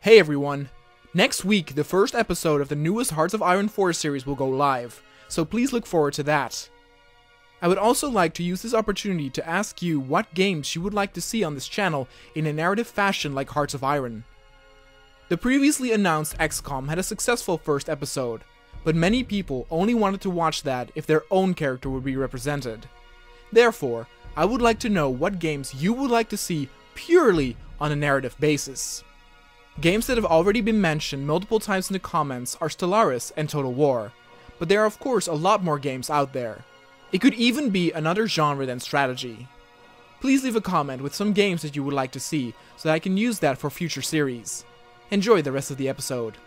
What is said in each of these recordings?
Hey everyone! Next week, the first episode of the newest Hearts of Iron 4 series will go live, so please look forward to that. I would also like to use this opportunity to ask you what games you would like to see on this channel in a narrative fashion like Hearts of Iron. The previously announced XCOM had a successful first episode, but many people only wanted to watch that if their own character would be represented. Therefore, I would like to know what games you would like to see purely on a narrative basis. Games that have already been mentioned multiple times in the comments are Stellaris and Total War, but there are of course a lot more games out there. It could even be another genre than strategy. Please leave a comment with some games that you would like to see, so that I can use that for future series. Enjoy the rest of the episode.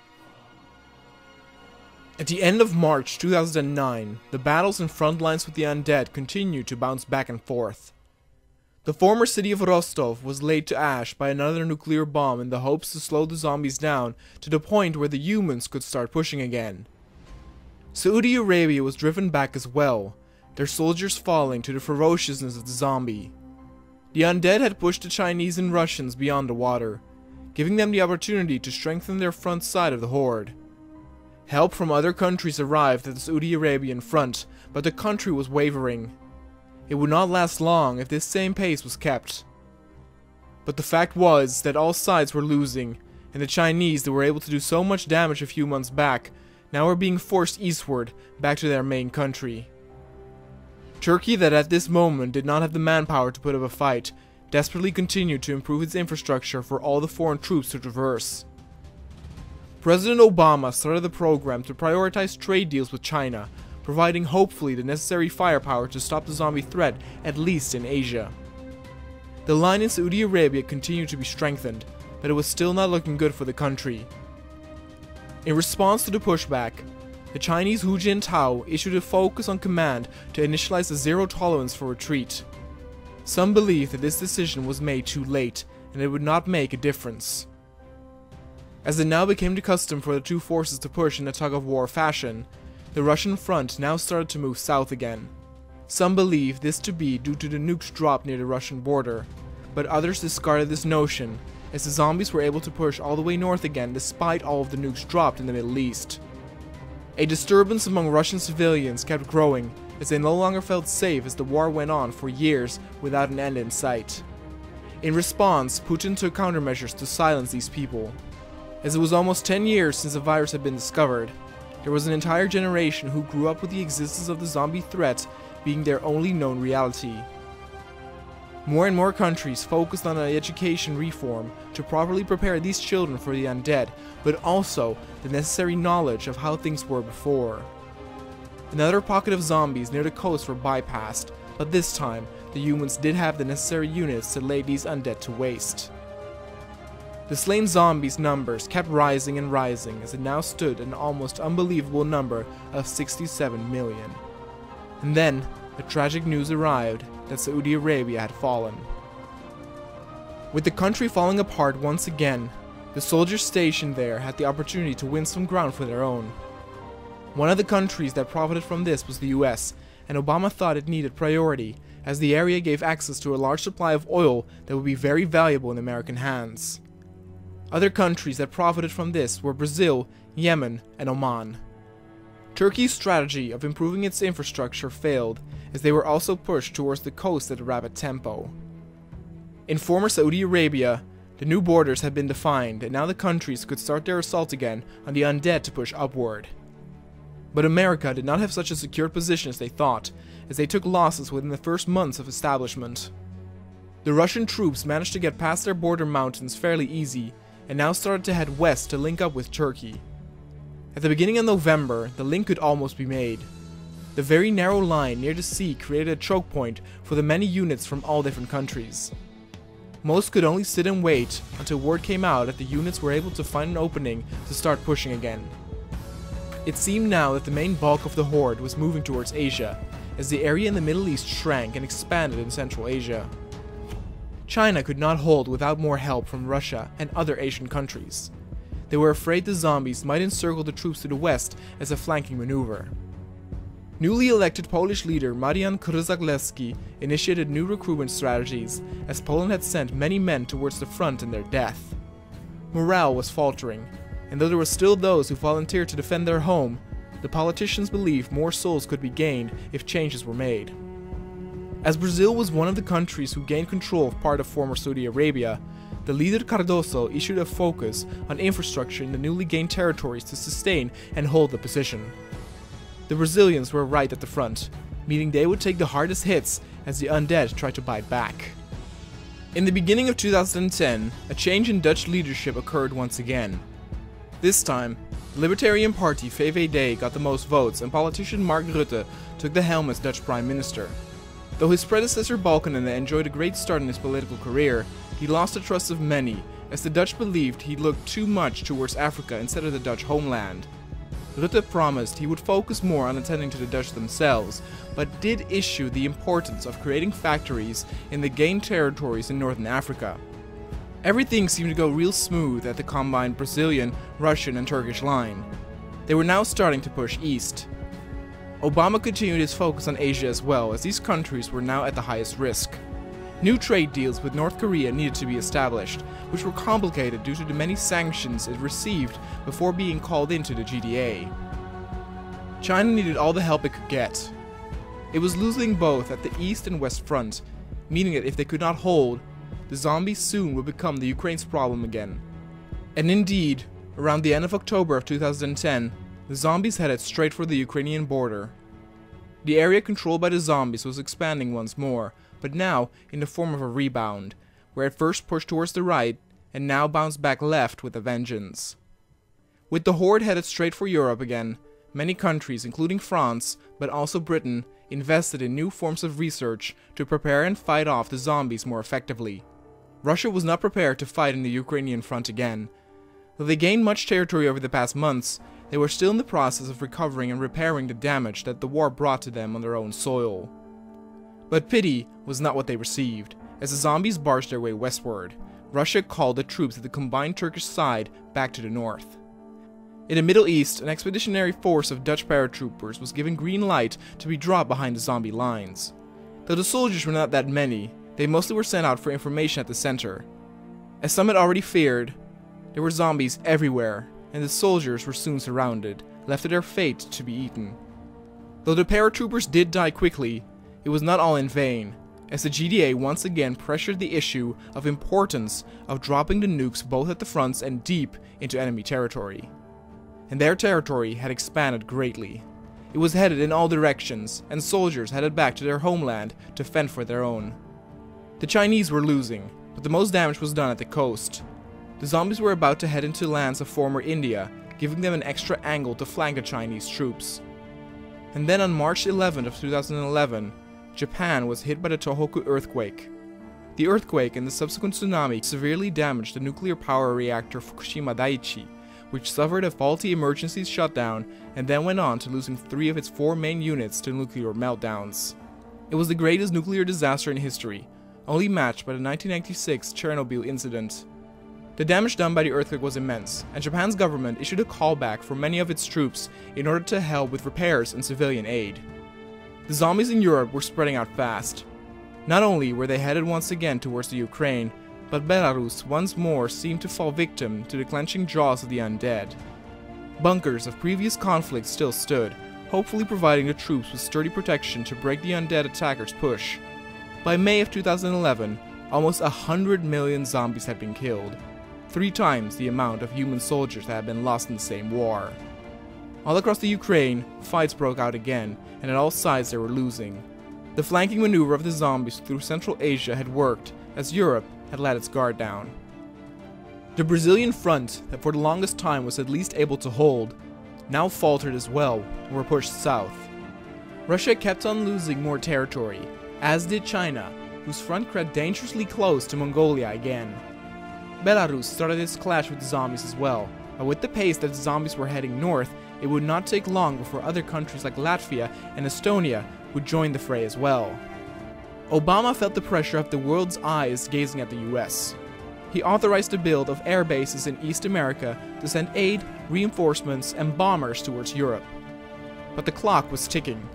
At the end of March 2009, the battles and front lines with the undead continued to bounce back and forth. The former city of Rostov was laid to ash by another nuclear bomb in the hopes to slow the zombies down to the point where the humans could start pushing again. Saudi Arabia was driven back as well, their soldiers falling to the ferociousness of the zombie. The undead had pushed the Chinese and Russians beyond the water, giving them the opportunity to strengthen their front side of the horde. Help from other countries arrived at the Saudi Arabian front, but the country was wavering. It would not last long if this same pace was kept. But the fact was that all sides were losing, and the Chinese that were able to do so much damage a few months back now were being forced eastward back to their main country. Turkey, that at this moment did not have the manpower to put up a fight, desperately continued to improve its infrastructure for all the foreign troops to traverse. President Obama started the program to prioritize trade deals with China, providing hopefully the necessary firepower to stop the zombie threat, at least in Asia. The line in Saudi Arabia continued to be strengthened, but it was still not looking good for the country. In response to the pushback, the Chinese Hu Jintao issued a focus on command to initialize a zero tolerance for retreat. Some believe that this decision was made too late, and it would not make a difference. As it now became the custom for the two forces to push in a tug-of-war fashion, the Russian front now started to move south again. Some believe this to be due to the nukes dropped near the Russian border, but others discarded this notion, as the zombies were able to push all the way north again despite all of the nukes dropped in the Middle East. A disturbance among Russian civilians kept growing, as they no longer felt safe as the war went on for years without an end in sight. In response, Putin took countermeasures to silence these people. As it was almost 10 years since the virus had been discovered, there was an entire generation who grew up with the existence of the zombie threat being their only known reality. More and more countries focused on an education reform to properly prepare these children for the undead, but also the necessary knowledge of how things were before. Another pocket of zombies near the coast were bypassed, but this time the humans did have the necessary units to lay these undead to waste. The slain zombies' numbers kept rising and rising as it now stood at an almost unbelievable number of 67 million. And then, the tragic news arrived that Saudi Arabia had fallen. With the country falling apart once again, the soldiers stationed there had the opportunity to win some ground for their own. One of the countries that profited from this was the US, and Obama thought it needed priority, as the area gave access to a large supply of oil that would be very valuable in American hands. Other countries that profited from this were Brazil, Yemen, and Oman. Turkey's strategy of improving its infrastructure failed, as they were also pushed towards the coast at a rapid tempo. In former Saudi Arabia, the new borders had been defined, and now the countries could start their assault again on the undead to push upward. But America did not have such a secure position as they thought, as they took losses within the first months of establishment. The Russian troops managed to get past their border mountains fairly easy, and now started to head west to link up with Turkey. At the beginning of November, the link could almost be made. The very narrow line near the sea created a choke point for the many units from all different countries. Most could only sit and wait until word came out that the units were able to find an opening to start pushing again. It seemed now that the main bulk of the horde was moving towards Asia, as the area in the Middle East shrank and expanded in Central Asia. China could not hold without more help from Russia and other Asian countries. They were afraid the zombies might encircle the troops to the west as a flanking maneuver. Newly elected Polish leader Marian Krzyzewski initiated new recruitment strategies, as Poland had sent many men towards the front in their death. Morale was faltering, and though there were still those who volunteered to defend their home, the politicians believed more souls could be gained if changes were made. As Brazil was one of the countries who gained control of part of former Saudi Arabia, the leader Cardoso issued a focus on infrastructure in the newly gained territories to sustain and hold the position. The Brazilians were right at the front, meaning they would take the hardest hits as the undead tried to bite back. In the beginning of 2010, a change in Dutch leadership occurred once again. This time, the Libertarian Party VVD got the most votes and politician Mark Rutte took the helm as Dutch Prime Minister. Though his predecessor Balkenende enjoyed a great start in his political career, he lost the trust of many, as the Dutch believed he looked too much towards Africa instead of the Dutch homeland. Rutte promised he would focus more on attending to the Dutch themselves, but did issue the importance of creating factories in the gained territories in Northern Africa. Everything seemed to go real smooth at the combined Brazilian, Russian, and Turkish line. They were now starting to push east. Obama continued his focus on Asia as well, as these countries were now at the highest risk. New trade deals with North Korea needed to be established, which were complicated due to the many sanctions it received before being called into the GDA. China needed all the help it could get. It was losing both at the east and west front, meaning that if they could not hold, the zombies soon would become the Ukraine's problem again. And indeed, around the end of October of 2010, the zombies headed straight for the Ukrainian border. The area controlled by the zombies was expanding once more, but now in the form of a rebound, where it first pushed towards the right and now bounced back left with a vengeance. With the horde headed straight for Europe again, many countries, including France, but also Britain, invested in new forms of research to prepare and fight off the zombies more effectively. Russia was not prepared to fight in the Ukrainian front again. Though they gained much territory over the past months, they were still in the process of recovering and repairing the damage that the war brought to them on their own soil. But pity was not what they received. As the zombies barged their way westward, Russia called the troops of the combined Turkish side back to the north. In the Middle East, an expeditionary force of Dutch paratroopers was given green light to be dropped behind the zombie lines. Though the soldiers were not that many, they mostly were sent out for information at the center. As some had already feared, there were zombies everywhere, and the soldiers were soon surrounded, left to their fate to be eaten. Though the paratroopers did die quickly, it was not all in vain, as the GDA once again pressured the issue of importance of dropping the nukes both at the fronts and deep into enemy territory. And their territory had expanded greatly. It was headed in all directions, and soldiers headed back to their homeland to fend for their own. The Chinese were losing, but the most damage was done at the coast. The zombies were about to head into lands of former India, giving them an extra angle to flank the Chinese troops. And then on March 11th of 2011, Japan was hit by the Tohoku earthquake. The earthquake and the subsequent tsunami severely damaged the nuclear power reactor Fukushima Daiichi, which suffered a faulty emergency shutdown and then went on to losing 3 of its 4 main units to nuclear meltdowns. It was the greatest nuclear disaster in history, only matched by the 1996 Chernobyl incident. The damage done by the earthquake was immense, and Japan's government issued a callback for many of its troops in order to help with repairs and civilian aid. The zombies in Europe were spreading out fast. Not only were they headed once again towards the Ukraine, but Belarus once more seemed to fall victim to the clenching jaws of the undead. Bunkers of previous conflicts still stood, hopefully providing the troops with sturdy protection to break the undead attackers' push. By May of 2011, almost 100 million zombies had been killed, 3 times the amount of human soldiers that had been lost in the same war. All across the Ukraine, fights broke out again, and at all sides they were losing. The flanking maneuver of the zombies through Central Asia had worked, as Europe had let its guard down. The Brazilian front, that for the longest time was at least able to hold, now faltered as well and were pushed south. Russia kept on losing more territory, as did China, whose front crept dangerously close to Mongolia again. Belarus started its clash with the zombies as well, but with the pace that the zombies were heading north, it would not take long before other countries like Latvia and Estonia would join the fray as well. Obama felt the pressure of the world's eyes gazing at the US. He authorized the build of air bases in East America to send aid, reinforcements, and bombers towards Europe. But the clock was ticking.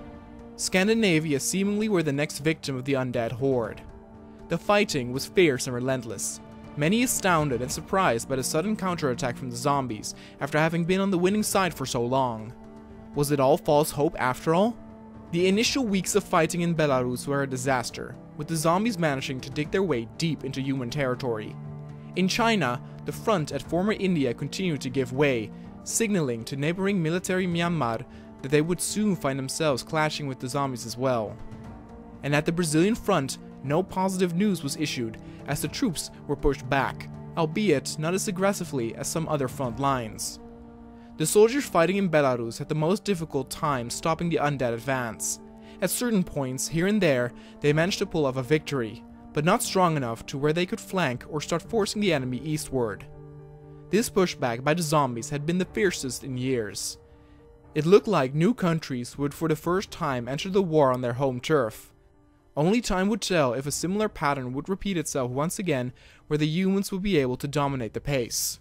Scandinavia seemingly were the next victim of the undead horde. The fighting was fierce and relentless. many astounded and surprised by the sudden counterattack from the zombies after having been on the winning side for so long. Was it all false hope after all? The initial weeks of fighting in Belarus were a disaster, with the zombies managing to dig their way deep into human territory. In China, the front at former India continued to give way, signaling to neighboring military Myanmar that they would soon find themselves clashing with the zombies as well. And at the Brazilian front, no positive news was issued, as the troops were pushed back, albeit not as aggressively as some other front lines. The soldiers fighting in Belarus had the most difficult time stopping the undead advance. At certain points, here and there, they managed to pull off a victory, but not strong enough to where they could flank or start forcing the enemy eastward. This pushback by the zombies had been the fiercest in years. It looked like new countries would for the first time enter the war on their home turf. Only time would tell if a similar pattern would repeat itself once again, where the humans would be able to dominate the pace.